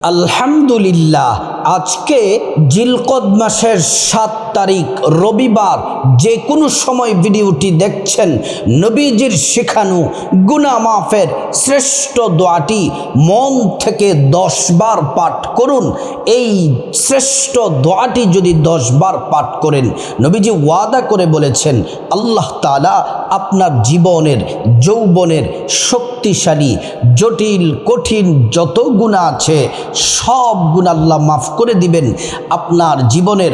আলহামদুলিল্লাহ, আজকে জিলকদ মাসের 7 তারিখ রবিবার। যে কোনো সময় ভিডিওটি দেখছেন, নবীজির শেখানো গুনাহ মাফের শ্রেষ্ঠ দোয়াটি মন থেকে 10 বার পাঠ করুন। এই শ্রেষ্ঠ দোয়াটি যদি 10 বার পাঠ করেন, নবীজি ওয়াদা করে বলেছেন আল্লাহ তাআলা আপনার জীবনের যৌবনের শক্তিশালী জটিল কঠিন যত গুনাহ আছে সব গুনাহ আল্লাহ মাফ করে দিবেন। আপনার জীবনের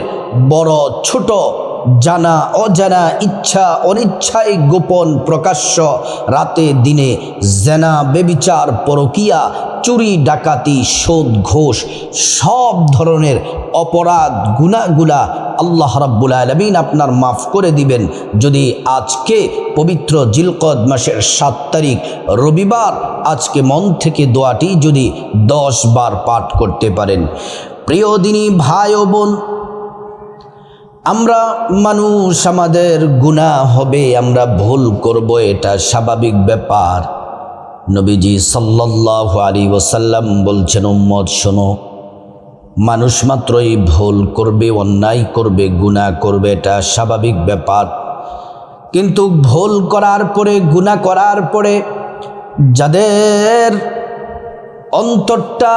বড় ছোট, জানা অজানা, ইচ্ছা অনিচ্ছায়, গোপন প্রকাশ্য, রাতে দিনে, জেনা বেবিচার পরকিয়া, চুরি ডাকাতি, সুদ ঘুষ, সব ধরনের অপরাধ গুনাহগুলা আল্লাহ রাব্বুল আলামিন আপনার মাফ করে দিবেন যদি আজকে পবিত্র জিলকদ মাসের 7 তারিখ রবিবার আজকে মন থেকে দোয়াটি যদি 10 বার পাঠ করতে পারেন। প্রিয় দিনী ভাই ও বোন, আমরা মানুষ, আমাদের গুনাহ হবে, আমরা ভুল করব, এটা স্বাভাবিক ব্যাপার। নবীজি সাল্লাল্লাহু আলাইহি ওয়াসাল্লাম বলছেন, উম্মত শোনো, মানুষ মাত্রই ভুল করবে, অন্যায় করবে, গুনাহ করবে, এটা স্বাভাবিক ব্যাপার। কিন্তু ভুল করার পরে, গুনাহ করার পরে যাদের অন্তরটা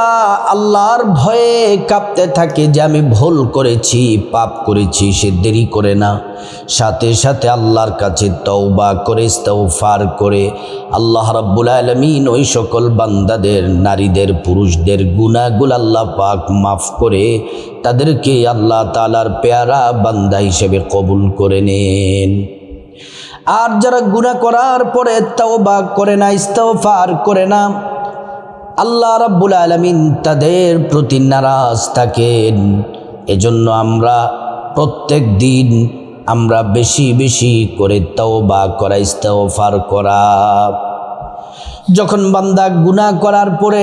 আল্লাহর ভয়ে কাঁপতে থাকে যে আমি ভুল করেছি, পাপ করেছি, সে দেরি করে না, সাথে সাথে আল্লাহর কাছে তওবা করে, ইস্তিগফার করে আল্লাহ রাব্বুল আলামিন ওই সকল বান্দাদের, নারীদের, পুরুষদের গুনাহগুলো আল্লাহ পাক মাফ করে তাদেরকে আল্লাহ তাআলার পেয়ারা বান্দা হিসেবে কবুল করে নেন। আর যারা গুনাহ করার পরে তওবা করে না, ইস্তিগফার করে না, আল্লাহ রাব্বুল আলামিন তাদের প্রতি নারাজ থাকেন। এজন্য আমরা প্রত্যেক দিন আমরা বেশি বেশি করে তওবা করা, ইস্তিগফার করা। যখন বান্দা গুনাহ করার পরে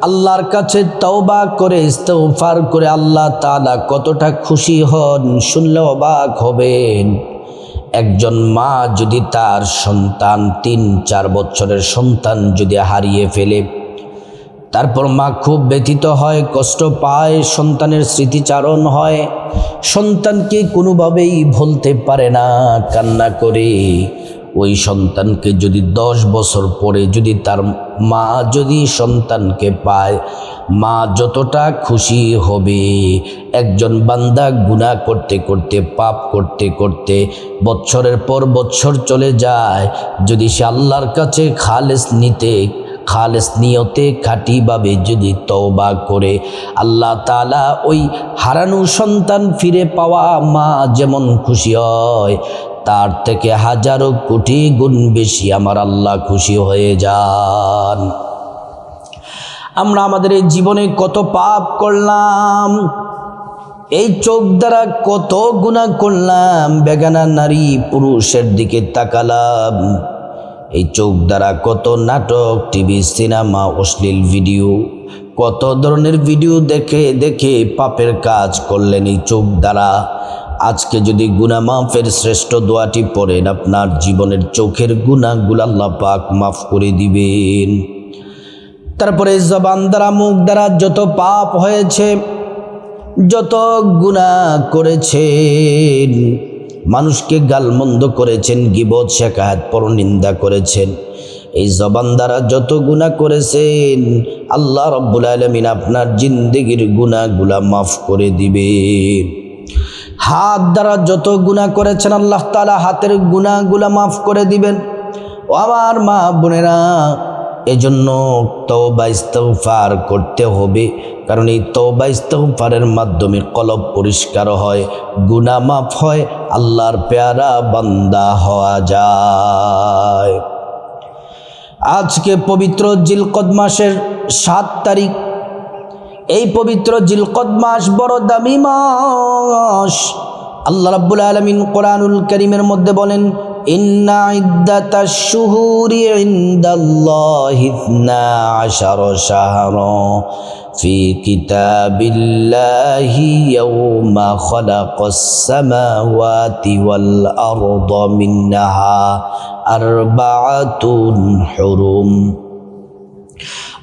আল্লাহর কাছে তওবা করে, ইস্তিগফার করে, আল্লাহ তাআলা কতটা খুশি হন শুনলে অবাক হবেন। একজন মা যদি তার সন্তান 3-4 বছরের সন্তান যদি হারিয়ে ফেলে, তারপর মা খুব ব্যথিত হয়, কষ্ট পায়, সন্তানের স্মৃতিচারণ হয়, সন্তানকে কোনোভাবেই ভুলতে পারে না, কান্না করে। ওই সন্তানকে যদি 10 বছর পরে যদি তার মা যদি সন্তানকে পায়, মা যতটা খুশি হবে। একজন বান্দা গুনাহ করতে করতে, পাপ করতে করতে বছরের পর বছর চলে যায়, যদি সে আল্লাহর কাছে খালেস নিয়তে খাঁটিভাবে যদি তওবা করে, আল্লাহ তাআলা ওই হারানো সন্তান ফিরে পাওয়া মা যেমন খুশি হয়, তার থেকে হাজারো কোটি গুণ বেশি আমার আল্লাহ খুশি হয়ে যান। আমরা আমাদের এই জীবনে কত পাপ করলাম, এই চোখ দ্বারা কত গুনাহ করলাম, বেগানা নারী পুরুষের দিকে তাকালাম, এই চোখ দ্বারা কত নাটক, টিভি, সিনেমা, অশ্লীল ভিডিও, কত ধরনের ভিডিও দেখে দেখে পাপের কাজ করলেন এই চোখ দ্বারা। আজকে যদি গুনাহ মাফের শ্রেষ্ঠ দোয়াটি পড়েন, আপনার জীবনের চোখের গুনাহগুলো আল্লাহ পাক মাফ করে দিবেন। তারপরে জবান দ্বারা, মুখ দ্বারা যত পাপ হয়েছে, যত গুনাহ করেছেন, মানুষকে গালমন্দ করেছেন, গীবত, শেকায়েত, পরনিন্দা করেছেন, এই জবান দ্বারা যত গুনাহ করেছেন, আল্লাহ রাব্বুল আলামিন আপনার জিন্দেগির গুনাহগুলা মাফ করে দিবেন। হাত দ্বারা যত গুনাহ করেছেন, আল্লাহ তাআলা হাতের গুনাহগুলা মাফ করে দিবেন। ও আমার মা বোনেরা, এজন্য তওবা ইস্তিগফার করতে হবে, কারণ এই তওবা ইস্তিগফারের মাধ্যমে কলব পরিষ্কার হয়, গুনাহ মাফ হয়, আল্লাহর পেয়ারা বান্দা হওয়া যায়। আজকে পবিত্র জিলকদ মাসের 7 তারিখ। এই পবিত্র জিলকদ মাস বড় দামি মাস। আল্লাহ রাব্বুল আলামিন কোরআনুল কারীমের মধ্যে বলেন, ইন্না ইদ্দাতাশ শুহুরি ইনদাল্লাহি 12 শাহরা ফি কিতাবিল্লাহি ইয়াওমা খালাকাস সামাওয়াতি ওয়াল আরদা মিনহা আরবাআতুন হুরুম।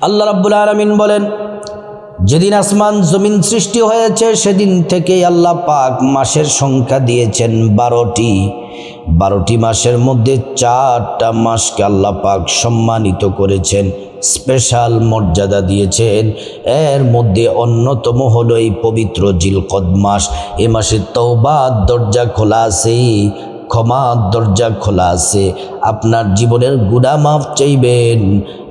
আল্লাহ রাব্বুল আলামিন বলেন, যেদিন আসমান জমিন সৃষ্টি হয়েছে সেদিন থেকেই আল্লাহ পাক মাসের সংখ্যা দিয়েছেন 12টি। 12টি মাসের মধ্যে 4টা মাসকে আল্লাহ পাক সম্মানিত করেছেন, স্পেশাল মর্যাদা দিয়েছেন। এর মধ্যে অন্যতম হলো এই পবিত্র জিলকদ মাস। এ মাসে তওবার দরজা খোলা আছে, ক্ষমার দরজা খোলা আছে। আপনার জীবনের গুনাহ মাফ চাইবেন,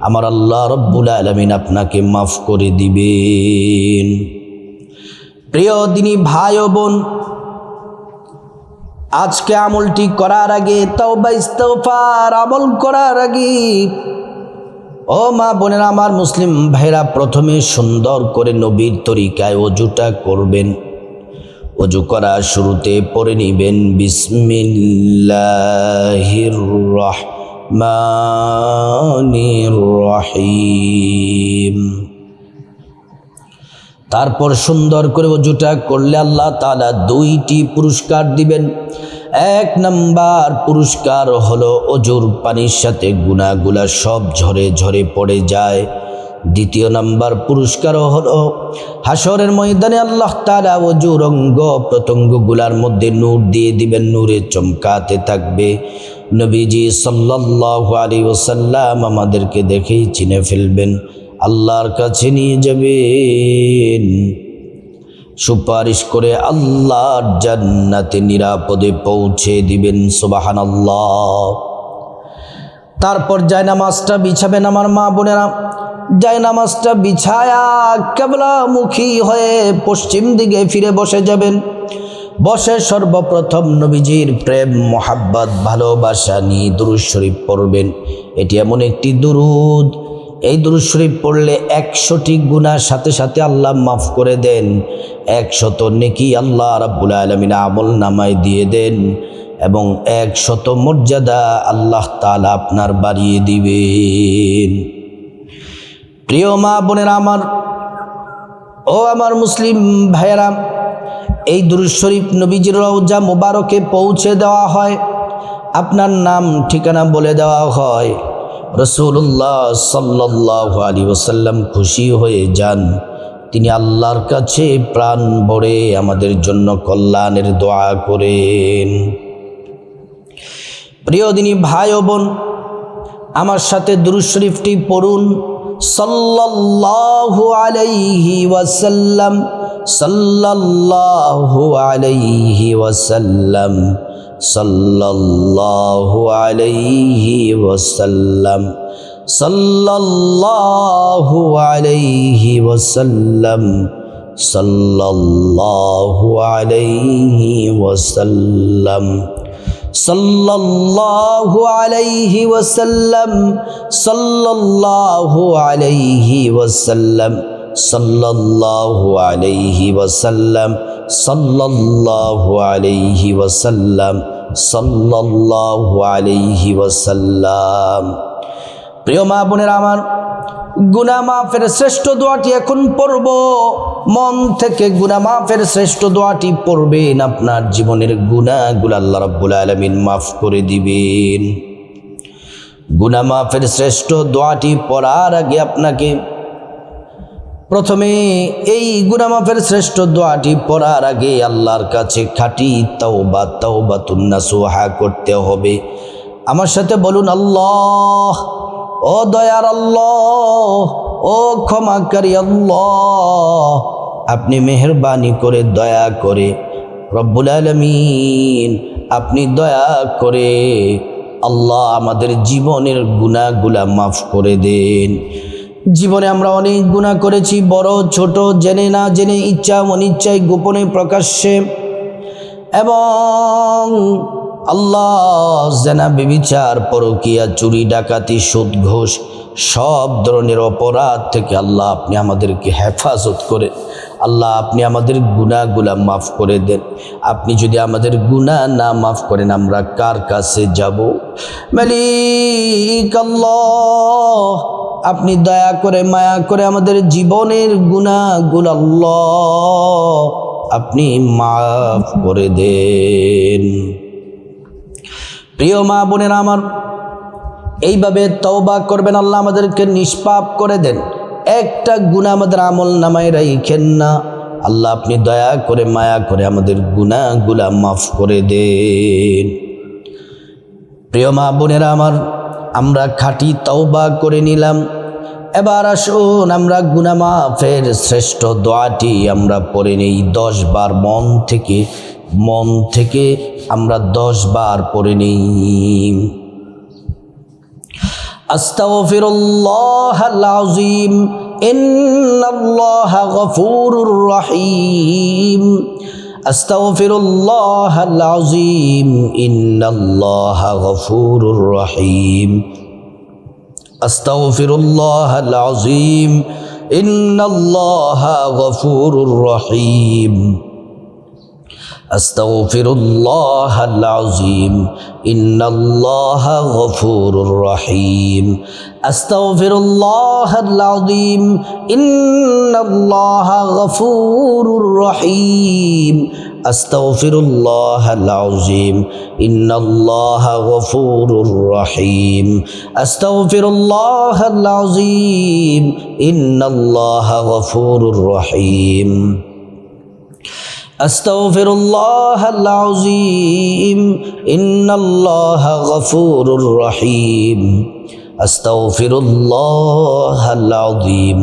আমার আল্লাহ রব্বুল আলামিন আপনাকে মাফ করে দিবেন। প্রিয় দিনী ভাই ও বোন, আজকে আমলটি করার আগে, তাওবা ইস্তিগফার আমল করার আগে, ও মা বোনেরা, আমার মুসলিম ভাইরা, প্রথমে সুন্দর করে নবীর তরিকায় ওযুটা করবেন। ওযু করার শুরুতে পড়ে নিবেন বিসমিল্লাহির রহমানির রহিম। তারপর সুন্দর করে ওযুটা করলে আল্লাহ তাআলা 2টি পুরস্কার দিবেন। 1 নাম্বার পুরস্কার হলো ওযুর পানির সাথে গুনাহগুলা সব ঝরে ঝরে পড়ে যায়। 2য় নাম্বার পুরস্কার হলো হাসরের ময়দানে আল্লাহ তাআলা ওযুর অঙ্গ প্রত্যঙ্গগুলার মধ্যে নূর দিয়ে দিবেন, নূরে চমকাতে থাকবে। নবীজি সাল্লাল্লাহু আলাইহি ওয়াসাল্লাম আমাদেরকে দেখেই চিনে ফেলবেন, আল্লাহর কাছে নিয়ে যাবেন, সুপারিশ করে আল্লাহর জান্নাতে নিরাপদে পৌঁছে দিবেন। সুবহানাল্লাহ। তারপর জায়নামাজটা বিছাবেন আমার মা বোনেরা। জায়নামাজটা বিছায়া কিবলামুখী হয়ে পশ্চিম দিকে ফিরে বসে যাবেন। বসে সর্বপ্রথম নবীজির প্রেম, মোহাব্বত, ভালোবাসা নিয়ে দুরূদ শরীফ পড়বেন। এটি এমন একটি দুরূদ, এই দুরূদ শরীফ পড়লে 100টি গুনাহ সাথে সাথে আল্লাহ মাফ করে দেন। 100 নেকি আল্লাহ রাব্বুল আলামিন আমল নামায় দিয়ে দেন এবং 100 মর্যাদা আল্লাহ তাআলা আপনার বাড়িয়ে দিবেন। প্রিয় মা বোনেরা আমার, ও আমার মুসলিম ভাইয়েরা, এই দুরূদ শরীফ নবীজির রওজা মুবারকে পৌঁছে দেওয়া হয়, আপনার নাম ঠিকানা বলে দেওয়া হয়। রাসূলুল্লাহ সাল্লাল্লাহু আলাইহি ওয়াসাল্লাম খুশি হয়ে যান, তিনি আল্লাহর কাছে প্রাণ ভরে আমাদের জন্য কল্যাণের দোয়া করেন। প্রিয় দিনী ভাই ও বোন, আমার সাথে দুরূদ শরীফটি পড়ুন। সাল্লাল্লাহু আলাইহি ওয়াসাল্লাম, সাল্লাল্লাহু আলাইহি ওয়াসাল্লাম, সাল্লাল্লাহু আলাইহি ওয়াসাল্লাম, সাল্লাল্লাহু আলাইহি ওয়াসাল্লাম, সাল্লাল্লাহু আলাইহি ওয়াসাল্লাম, সাল্লাল্লাহু আলাইহি ওয়াসাল্লাম, সাল্লাল্লাহু আলাইহি ওয়াসাল্লাম, সাল্লাল্লাহু আলাইহি ওয়াসাল্লাম, সাল্লাল্লাহু আলাইহি ওয়াসাল্লাম, সাল্লাল্লাহু আলাইহি ওয়াসাল্লাম। প্রিয় মা বোনেরা আমার, গুনাহ মাফের শ্রেষ্ঠ দোয়াটি এখন পড়ব। মন থেকে গুনাহ মাফের শ্রেষ্ঠ দোয়াটি পড়বেন, আপনার জীবনের গুনাহগুলো আল্লাহ রাব্বুল আলামিন মাফ করে দিবেন। গুনাহ মাফের শ্রেষ্ঠ দোয়াটি পড়ার আগে আপনাকে প্রথমে এই গুনাহ মাফের শ্রেষ্ঠ দোয়াটি পড়ার আগে আল্লাহর কাছে খাঁটি তাওবা, তাওবাতুন নাসুহা করতে হবে। আমার সাথে বলুন, আল্লাহ, ও দয়ার আল্লাহ, ও ক্ষমাকারী আল্লাহ, আপনি মেহেরবানি করে, দয়া করে, রব্বুল আলামিন, আপনি দয়া করে আল্লাহ আমাদের জীবনের গুনাহগুলা মাফ করে দেন। জীবনে আমরা অনেক গুনাহ করেছি, বড় ছোট, জেনে না জেনে, ইচ্ছা অনিচ্ছায়, গোপনে প্রকাশ্যে, এবং আল্লাহ জেনা, ব্যভিচার, পরকীয়া, চুরি, ডাকাতি, সুদ, ঘুষ, সব ধরনের অপরাধ থেকে আল্লাহ আপনি আমাদেরকে হেফাজত করে, আল্লাহ আপনি আমাদের গুনাহগুলা মাফ করে দেন। আপনি যদি আমাদের গুনাহ না মাফ করেন, আমরা কার কাছে যাব? মালিক আল্লাহ, আপনি দয়া করে, মায়া করে আমাদের জীবনের গুনাহগুলো আল্লাহ আপনি মাফ করে দেন। প্রিয় মা বোনেরা আমার, এইভাবে তওবা করবেন, আল্লাহ আমাদেরকে নিষ্পাপ করে দেন। একটা গুনাহ আমাদের আমল নামায় রাখেন না। আল্লাহ আপনি দয়া করে মায়া করে আমাদের গুনাহগুলা মাফ করে দেন। প্রিয় মা বোনেরা আমার, আমরা খাঁটি তওবা করে নিলাম। এবার আসুন আমরা গুনাহ মাফের শ্রেষ্ঠ দোয়াটি আমরা পড়ে নেই 10 বার মন থেকে আমরা 10 বার পড়ে নেই। আস্তাগফিরুল্লাহাল আযীম ইন্নাল্লাহা গফুরুর রহিম। আস্তাগফিরুল্লাহাল আযীম ইন্নাল্লাহা গফুরুর রহিম। আস্তাগফিরুল্লাহাল আযীম ইন্নাল্লাহা গফুরুর রহিম। আস্তাগফিরুল্লাহাল আযীম ইন্নাল্লাহা গফুরুর রহিম। আস্তাগফিরুল্লাহাল আযীম ইন্নাল্লাহা গফুরুর রহিম। আস্তাগফিরুল্লাহাল আযীম ইন্নাল্লাহা গফুরুর রহিম। আস্তাগফিরুল্লাহাল আযীম ইন্নাল্লাহা গফুরুর রহিম। আস্তাগফিরুল্লাহাল আযীম ইন্নাল্লাহা গফুরুর রহিম। আস্তাগফিরুল্লাহাল আযীম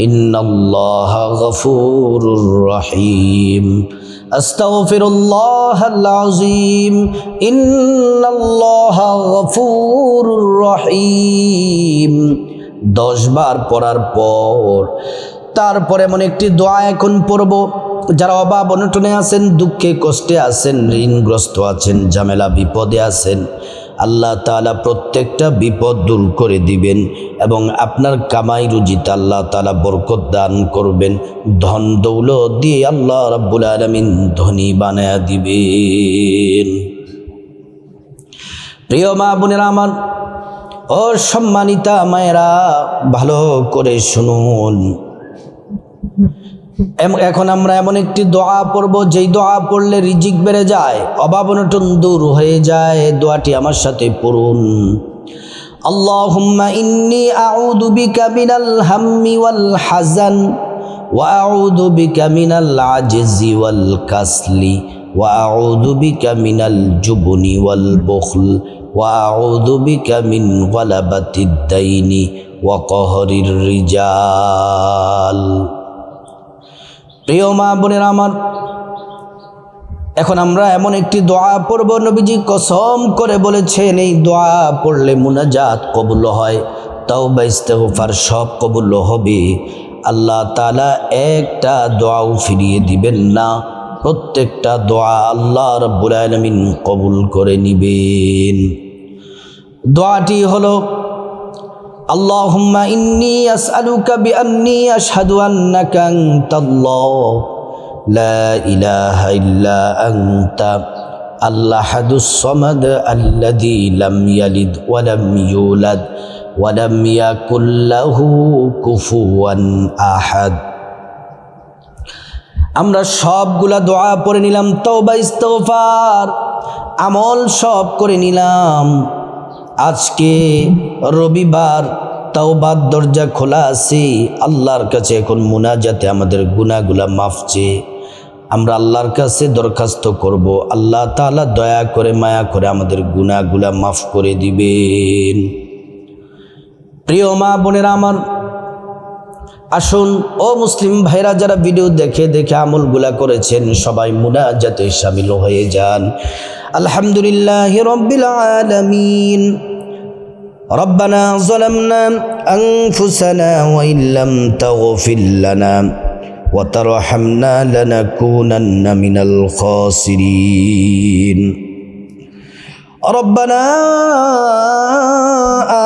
ইন্নাল্লাহা গফুরুর রহিম। আস্তাগফিরুল্লাহাল আযীম ইন্নাল্লাহা গফুরুর রহিম। 10 বার পড়ার পর তারপর এমন একটি দোয়া এখন পড়ব। যারা অভাব অনটনে আছেন, দুঃখে কষ্টে আছেন, ঋণগ্রস্ত আছেন, ঝামেলা বিপদে আছেন, আল্লাহ তাআলা প্রত্যেকটা বিপদ দূর করে দিবেন এবং আপনার কামাই রুজিতে আল্লাহ তাআলা বরকত দান করবেন। ধন দৌলত দিয়ে আল্লাহ রাব্বুল আলামিন ধনী বানায়া দিবেন। প্রিয় মা বোনেরা আমার, ও সম্মানিতা মায়েরা, ভালো করে শুনুন। এখন আমরা এমন একটি দোয়া পড়ব, যেই দোয়া পড়লে রিজিক বেড়ে যায়, অভাব অনটন দূর হয়ে যায়। দোয়াটি আমার সাথে পড়ুন। আল্লাহুম্মা ইন্নী আউযু বিকা মিনাল হাম্মি ওয়াল হাযান ওয়া আউযু বিকা মিনাল আজজি ওয়াল কাসলি ওয়া আউযু বিকা মিনাল জুবনি ওয়াল বুখল ওয়া আউযু বিকা মিন গালাবাতিদ দাইনি ওয়া কহরির রিজাল। প্রিয় মা বোনেরা আমার, এখন আমরা এমন একটি দোয়া পড়ব, নবীজি কসম করে বলেছেন এই দোয়া পড়লে মুনাজাত কবুল হয়, তাওবা ইস্তেগফার সব কবুল হবে। আল্লাহ তাআলা একটা দোয়াও ফিরিয়ে দিবেন না, প্রত্যেকটা দোয়া আল্লাহ রাব্বুল আলামিন কবুল করে নিবেন। দোয়াটি হলো আল্লাহুম্মা ইন্নী আসআলুকা বিআন্নী আশহাদু আন্নাকা আনতাল্লাহ লা ইলাহা ইল্লা আনতা আল আহাদুস সামাদ আল্লাযী লাম ইয়ালিদ ওয়া লাম ইউলাদ ওয়া লাম ইয়াকুল লাহু কুফুয়ান আহাদ। আমরা সবগুলা দোয়া পড়ে নিলাম, তওবা ইস্তেগফার আমল সব করে নিলাম। আজকে রবিবার, তাওবার দরজা খোলা আছে। আল্লাহর কাছে এখন মুনাজাতে আমাদের গুনাহগুলা মাফ চেয়ে আমরা আল্লাহর কাছে দরখাস্ত করব, আল্লাহ তাআলা দয়া করে মায়া করে আমাদের গুনাহগুলা মাফ করে দিবেন। প্রিয় মা বোনেরা আমার, আসুন ও মুসলিম ভাইরা, যারা ভিডিও দেখে দেখে আমলগুলা করেছেন সবাই মুনাজাতে শামিল হয়ে যান। আলহামদুলিল্লাহি রাব্বিল আলামিন। রব্বানা যালামনা আনফুসানা ওয়া ইল্লাম তাগফির লানা ওয়া তারহামনা লানাকুনান্না মিনাল খাসিরিন। রব্বানা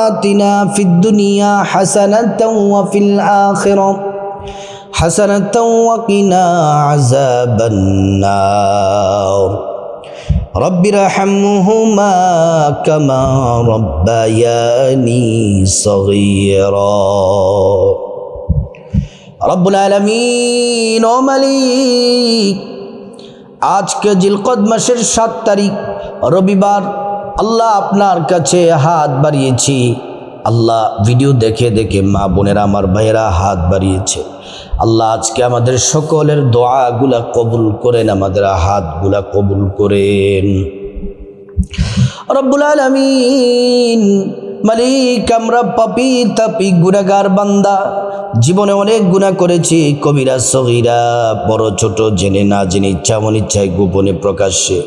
আতিনা ফিদ দুনিয়া হাসানাতাও ওয়া ফিল আখিরাহ হাসানাতাও ওয়া কিনা আযাবান নার। রব্বিরহামহুমা কামা রব্বায়ানি সগীরা। রব্বুল আলামিন, ও মালিক, আজকে জিলকদ মাসের 7 তারিখ রবিবার, আল্লাহ আপনার কাছে হাত বাড়িয়েছি। আল্লাহ ভিডিও দেখে দেখে মা বোনেরা আমার ভাইয়েরা হাত বাড়িয়েছে। আল্লাহ আজকে আমাদের সকলের দোয়াগুলা কবুল করেন, আমাদের হাতগুলা কবুল করেন। রব্বুল আলামিন মালিক, আমরা পাপী তাপী গুনাহগার বান্দা, জীবনে অনেক গুনাহ করেছি, কবিরা সগীরা, বড় ছোট, জেনে না জেনে, ইচ্ছা অনিচ্ছায়, গোপনে প্রকাশ্যে,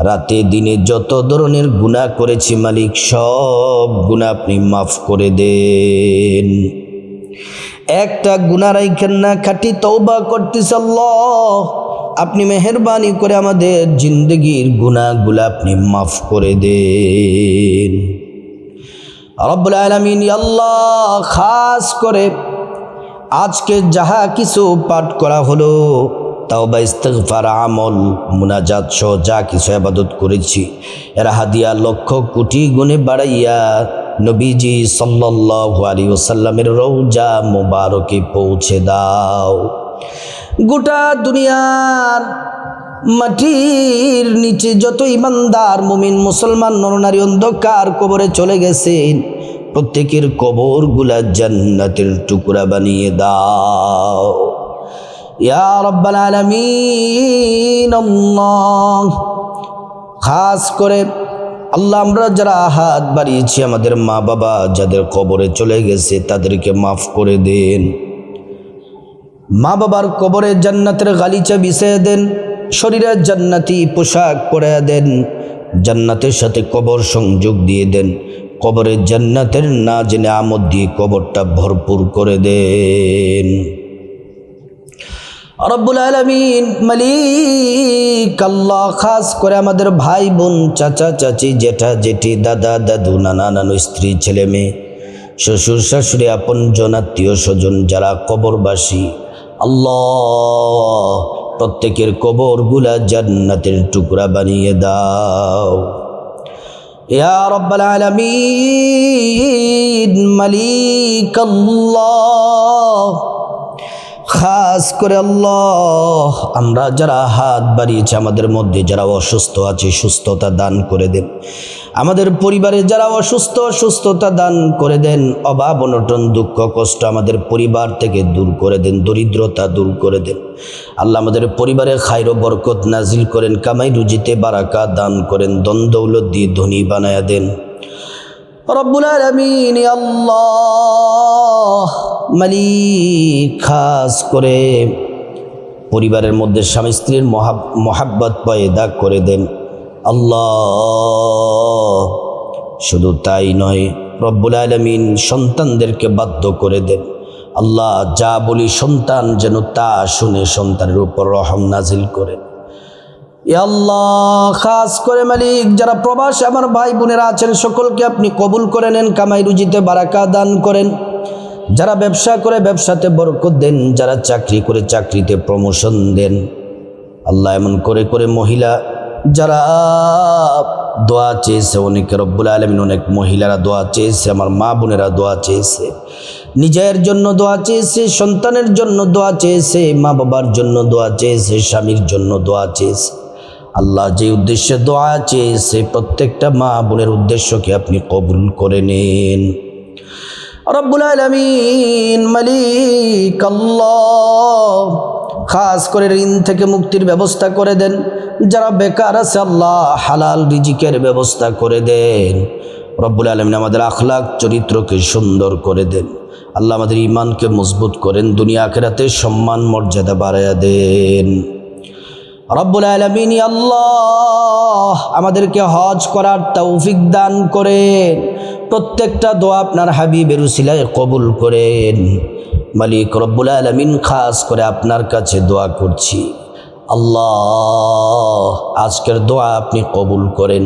রাতে দিনে যত ধরনের গুনাহ করেছি মালিক, সব গুনাহ আপনি মাফ করে দেন। একটা গুনাহ রাখেন না, খাঁটি তওবা করতেছি আল্লাহ, আপনি মেহেরবানি করে আমাদের জিন্দগির গুনাহগুলো আপনি মাফ করে দেন রব্বুল আলামিন। আল্লাহ খাস করে আজকে যাহা কিছু পাঠ করা হলো, তাওবা, ইস্তিগফার, আমল, মুনাজাত সহ যা কিছু ইবাদত করেছি, এর হাদিয়া লক্ষ কোটি গুণে বাড়াইয়া নবীজি সাল্লাল্লাহু আলাইহি ওয়াসাল্লামের রওজা মুবারকে পৌঁছে দাও। গোটা দুনিয়ার মাটির নিচে যত ইমানদার মুমিন মুসলমান নরনারী অন্ধকার কবরে চলে গেছেন, প্রত্যেকের কবরগুলা জান্নাতের টুকরা বানিয়ে দাও ইয়া রাব্বাল আলামিন। আল্লাহ খাস করে আল্লাহ আমরা যারা হাত বাড়িয়েছি, আমাদের মা বাবা যাদের কবরে চলে গেছে তাদেরকে মাফ করে দেন। মা বাবার কবরে জান্নাতের গালিচা বিছিয়ে দেন, শরীরে জান্নাতি পোশাক পরে দেন, জান্নাতের সাথে কবর সংযোগ দিয়ে দেন, কবরে জান্নাতের না জেনে আমদ দিয়ে কবরটা ভরপুর করে দেন রব্বুল আলামিন। মালিক আল্লাহ খাস করে আমাদের ভাই বোন, চাচা চাচি, জেঠা জেঠি, দাদা দাদু, নানা নানু, স্ত্রী ছেলে মেয়ে, শ্বশুর শাশুড়ি, আপন জন, আত্মীয় স্বজন যারা কবরবাসী, আল্লাহ প্রত্যেকের কবরগুলা জান্নাতের টুকরা বানিয়ে দাও ইয়া রাব্বাল আলামিন। মালিক আল্লাহ খাস করে আল্লাহ আমরা যারা হাত বাড়িয়েছি, আমাদের মধ্যে যারা অসুস্থ আছে সুস্থতা দান করে দেন, আমাদের পরিবারে যারা অসুস্থ সুস্থতা দান করে দেন, অভাব অনটন দুঃখ কষ্ট আমাদের পরিবার থেকে দূর করে দেন, দরিদ্রতা দূর করে দেন আল্লাহ। আমাদের পরিবারে খায়র বরকত নাজিল করেন, কামাই রুজিতে বারাকা দান করেন, ধন দৌলত দিয়ে ধনী বানায়া দেন রব্বুল আলামিন। আল্লাহ মালিক খাস করে পরিবারের মধ্যে স্বামী স্ত্রীর মহাব্বত পয়দা করে দেন আল্লাহ। শুধু তাই নয় রব্বুল আলামিন, সন্তানদেরকে বাধ্য করে দেন আল্লাহ, যা বলি সন্তান যেন তা শুনে সন্তানের উপর রহম নাজিল করেন ইয়া আল্লাহ। খাস করে মালিক যারা প্রবাসে আমার ভাই বোনেরা আছেন সকলকে আপনি কবুল করে নেন, কামাই রুজিতে বারাকা দান করেন, যারা ব্যবসা করে ব্যবসাতে বরকত দেন, যারা চাকরি করে চাকরিতে প্রমোশন দেন আল্লাহ। এমন করে করে মহিলা যারা দোয়া চেয়েছে, অনেকে রব্বুল আলামিন অনেক মহিলারা দোয়া চেয়েছে, আমার মা বোনেরা দোয়া চেয়েছে, নিজের জন্য দোয়া চেয়েছে, সন্তানের জন্য দোয়া চেয়েছে, মা বাবার জন্য দোয়া চেয়েছে, স্বামীর জন্য দোয়া চেয়েছে আল্লাহ। যে উদ্দেশ্যে দোয়া চেয়েছে প্রত্যেকটা মা বোনের উদ্দেশ্যকে আপনি কবুল করে নেন রব্বুল আলামিন। মালিক আল্লাহ খাস করে ঋণ থেকে মুক্তির ব্যবস্থা করে দেন, যারা বেকার আছে আল্লাহ হালাল রিজিকের ব্যবস্থা করে দেন রব্বুল আলামিন। আমাদের আখলাক চরিত্রকে সুন্দর করে দেন আল্লাহ, আমাদের ঈমানকে মজবুত করেন, দুনিয়া আখিরাতে সম্মান মর্যাদা বাড়ায়া দেন রব্বুল আলামিন। আল্লাহ আমাদেরকে হজ করার তৌফিক দান করেন, প্রত্যেকটা দোয়া আপনার হাবিবের উসিলায় কবুল করেন মালিক রব্বুল আলামিন। খাস করে আপনার কাছে দোয়া করছি আল্লাহ, আজকের দোয়া আপনি কবুল করেন।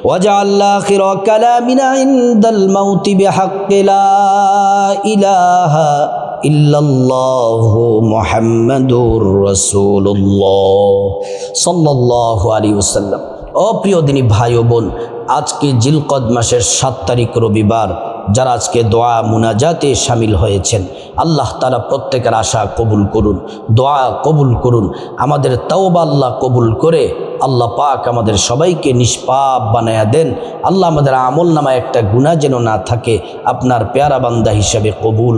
ওয়াজআল আখিরা কালামিনা ইনদাল মাউতি বিহাক্কি লা ইলাহা ইল্লাল্লাহু মুহাম্মাদুর রাসূলুল্লাহ সাল্লাল্লাহু আলাইহি ওয়াসাল্লাম। ও প্রিয় দিনী ভাই ও বোন, আজকে জিলকদ মাসের 7 তারিখ রবিবার, যারা আজকে দোয়া মুনাজাতে শামিল হয়েছেন, আল্লাহ তাআলা প্রত্যেকের আশা কবুল করুন, দোয়া কবুল করুন। আমাদের তওবা আল্লাহ কবুল করে আল্লাহ পাক আমাদের সবাইকে নিষ্পাপ বানায়া দেন। আল্লাহ আমাদের আমল নামায় একটা গুনাহ যেন না থাকে, আপনার পেয়ারা বান্দা হিসাবে কবুল